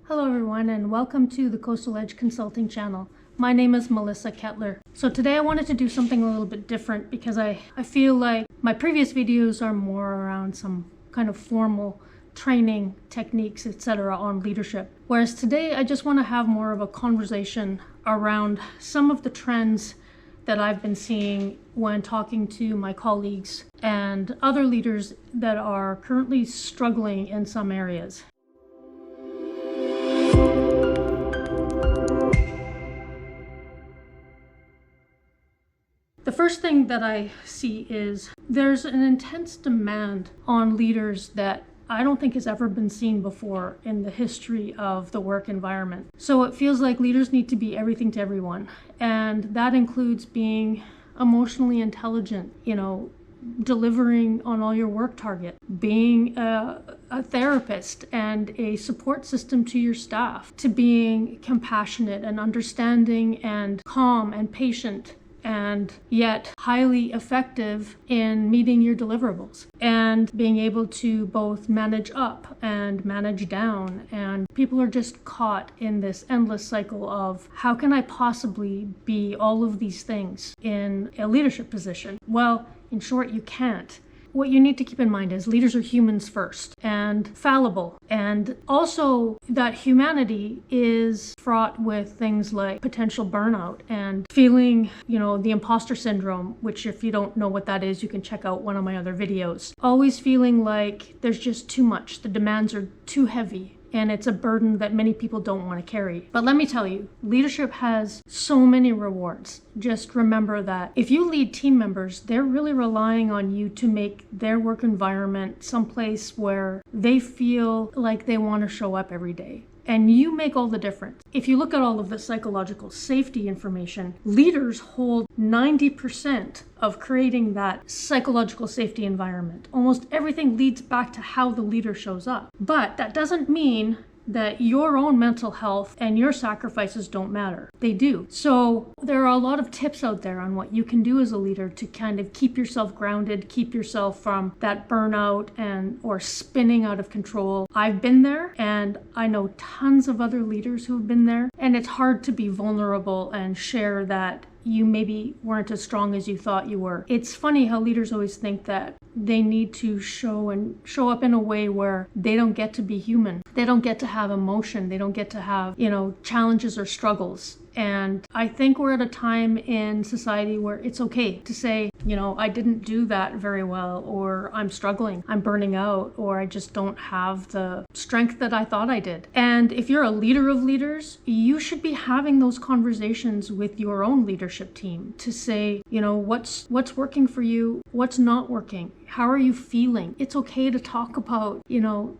Hello everyone, and welcome to the Coastal Edge Consulting channel. My name is Melissa Kettler. So today I wanted to do something a little bit different because I feel like my previous videos are more around some kind of formal training techniques, etc. on leadership. Whereas today I just want to have more of a conversation around some of the trends that I've been seeing when talking to my colleagues and other leaders that are currently struggling in some areas. The first thing that I see is there's an intense demand on leaders that I don't think has ever been seen before in the history of the work environment. So it feels like leaders need to be everything to everyone. And that includes being emotionally intelligent, delivering on all your work target, being a therapist and a support system to your staff, to being compassionate and understanding and calm and patient, and yet highly effective in meeting your deliverables and being able to both manage up and manage down. And people are just caught in this endless cycle of how can I possibly be all of these things in a leadership position? Well, in short, you can't. What you need to keep in mind is leaders are humans first and fallible. And also that humanity is fraught with things like potential burnout and feeling, the imposter syndrome, which if you don't know what that is, you can check out one of my other videos. Always feeling like there's just too much. The demands are too heavy. And it's a burden that many people don't want to carry. But let me tell you, leadership has so many rewards. Just remember that if you lead team members, they're really relying on you to make their work environment someplace where they feel like they want to show up every day. And you make all the difference. If you look at all of the psychological safety information, leaders hold 90% of creating that psychological safety environment. Almost everything leads back to how the leader shows up. But that doesn't mean that your own mental health and your sacrifices don't matter. They do. So there are a lot of tips out there on what you can do as a leader to kind of keep yourself grounded, keep yourself from that burnout or spinning out of control. I've been there, and I know tons of other leaders who have been there, and it's hard to be vulnerable and share that you maybe weren't as strong as you thought you were. It's funny how leaders always think that they need to show up in a way where they don't get to be human. They don't get to have emotion. They don't get to have, challenges or struggles. And I think we're at a time in society where it's okay to say, I didn't do that very well, or I'm struggling, I'm burning out, or I just don't have the strength that I thought I did. And if you're a leader of leaders, you should be having those conversations with your own leadership team to say, what's working for you, what's not working, how are you feeling? It's okay to talk about,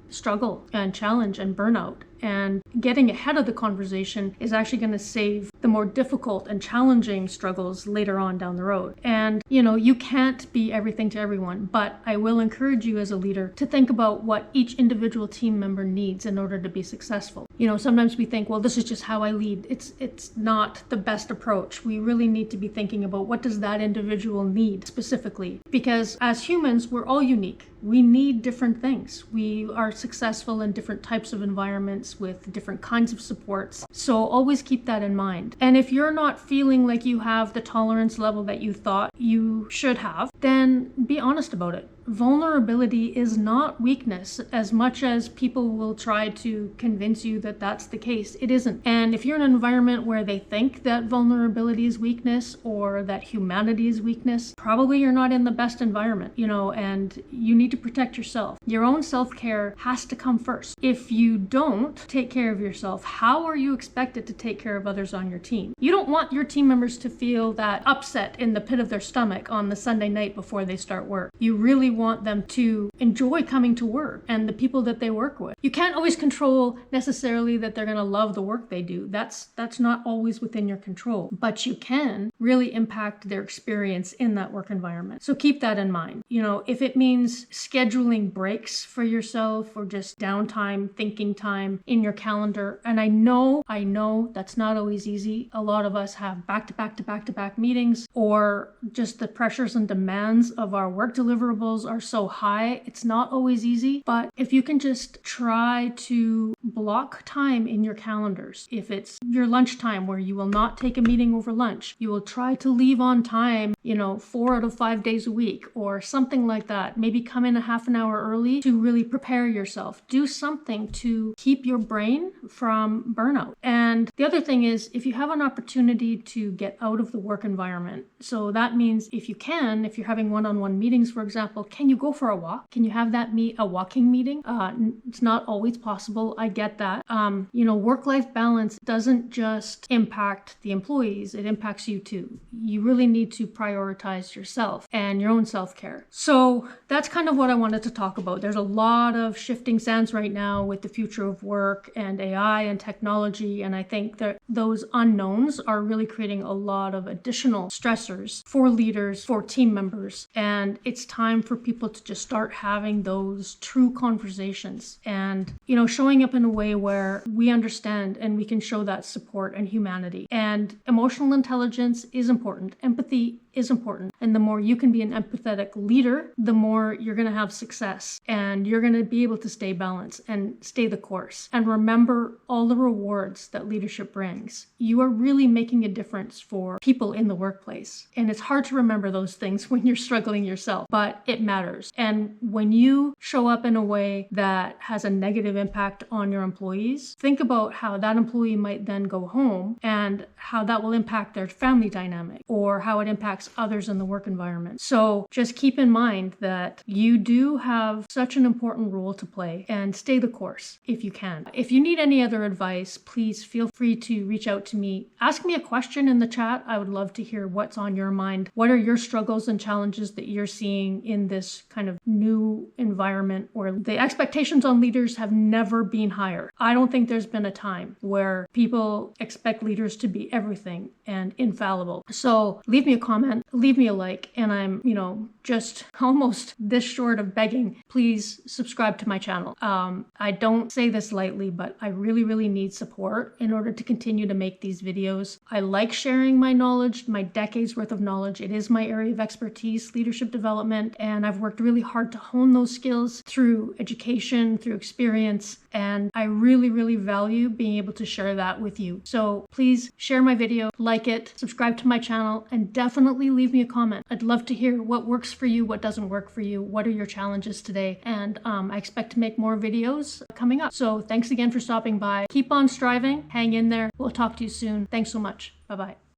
struggle and challenge and burnout. And getting ahead of the conversation is actually going to save the more difficult and challenging struggles later on down the road. And, you can't be everything to everyone, but I will encourage you as a leader to think about what each individual team member needs in order to be successful. Sometimes we think, well, this is just how I lead. It's not the best approach. We really need to be thinking about what does that individual need specifically? Because as humans, we're all unique. We need different things. We are successful in different types of environments with different kinds of supports. So always keep that in mind. And if you're not feeling like you have the tolerance level that you thought you should have, then be honest about it. Vulnerability is not weakness as much as people will try to convince you that that's the case. It isn't. And if you're in an environment where they think that vulnerability is weakness or that humanity is weakness, probably you're not in the best environment, and you need to protect yourself. Your own self-care has to come first. If you don't take care of yourself, how are you expected to take care of others on your team? You don't want your team members to feel that upset in the pit of their stomach on the Sunday night before they start work. You really want them to enjoy coming to work and the people that they work with. You can't always control necessarily that they're going to love the work they do. That's not always within your control, but you can really impact their experience in that work environment. So keep that in mind. If it means scheduling breaks for yourself or just downtime, thinking time in your calendar, and I know that's not always easy. A lot of us have back-to-back meetings, or just the pressures and demands of our work deliverables are so high, it's not always easy, but if you can just try to block time in your calendars, if it's your lunchtime where you will not take a meeting over lunch, you will try to leave on time, 4 out of 5 days a week or something like that. Maybe come in a half an hour early to really prepare yourself. Do something to keep your brain from burnout. And the other thing is, if you have an opportunity to get out of the work environment, so that means if you're having one-on-one meetings, for example, can you go for a walk? Can you have that a walking meeting? It's not always possible. I get that. Work-life balance doesn't just impact the employees, it impacts you too. You really need to prioritize yourself and your own self-care. So that's kind of what I wanted to talk about. There's a lot of shifting sands right now with the future of work and AI and technology, and I think that those unknowns are really creating a lot of additional stressors for leaders, for team members, and it's time for people to just start having those true conversations and, showing up in a way where we understand and we can show that support and humanity. And emotional intelligence is important. Empathy is important. And the more you can be an empathetic leader, the more you're going to have success and you're going to be able to stay balanced and stay the course. And remember all the rewards that leadership brings. You are really making a difference for people in the workplace. And it's hard to remember those things when you're struggling yourself, but it matters. And when you show up in a way that has a negative impact on your employees, think about how that employee might then go home and how that will impact their family dynamic or how it impacts others in the work environment. So just keep in mind that you do have such an important role to play and stay the course if you can. If you need any other advice, please feel free to reach out to me. Ask me a question in the chat. I would love to hear what's on your mind. What are your struggles and challenges that you're seeing in this kind of new environment where the expectations on leaders have never been higher? I don't think there's been a time where people expect leaders to be everything and infallible. So leave me a comment, leave me a like, and I'm, just almost this short of begging, please subscribe to my channel. I don't say this lightly, but I really, really need support in order to continue to make these videos. I like sharing my knowledge, my decades worth of knowledge. It is my area of expertise, leadership development, and I've worked really hard to hone those skills through education, through experience, and I really, really value being able to share that with you. So please share my video, like it, subscribe to my channel, and definitely leave me a comment. I'd love to hear what works for you, what doesn't work for you, what are your challenges today, and I expect to make more videos coming up. So thanks again for stopping by. Keep on striving, hang in there. We'll talk to you soon. Thanks so much. Bye-bye.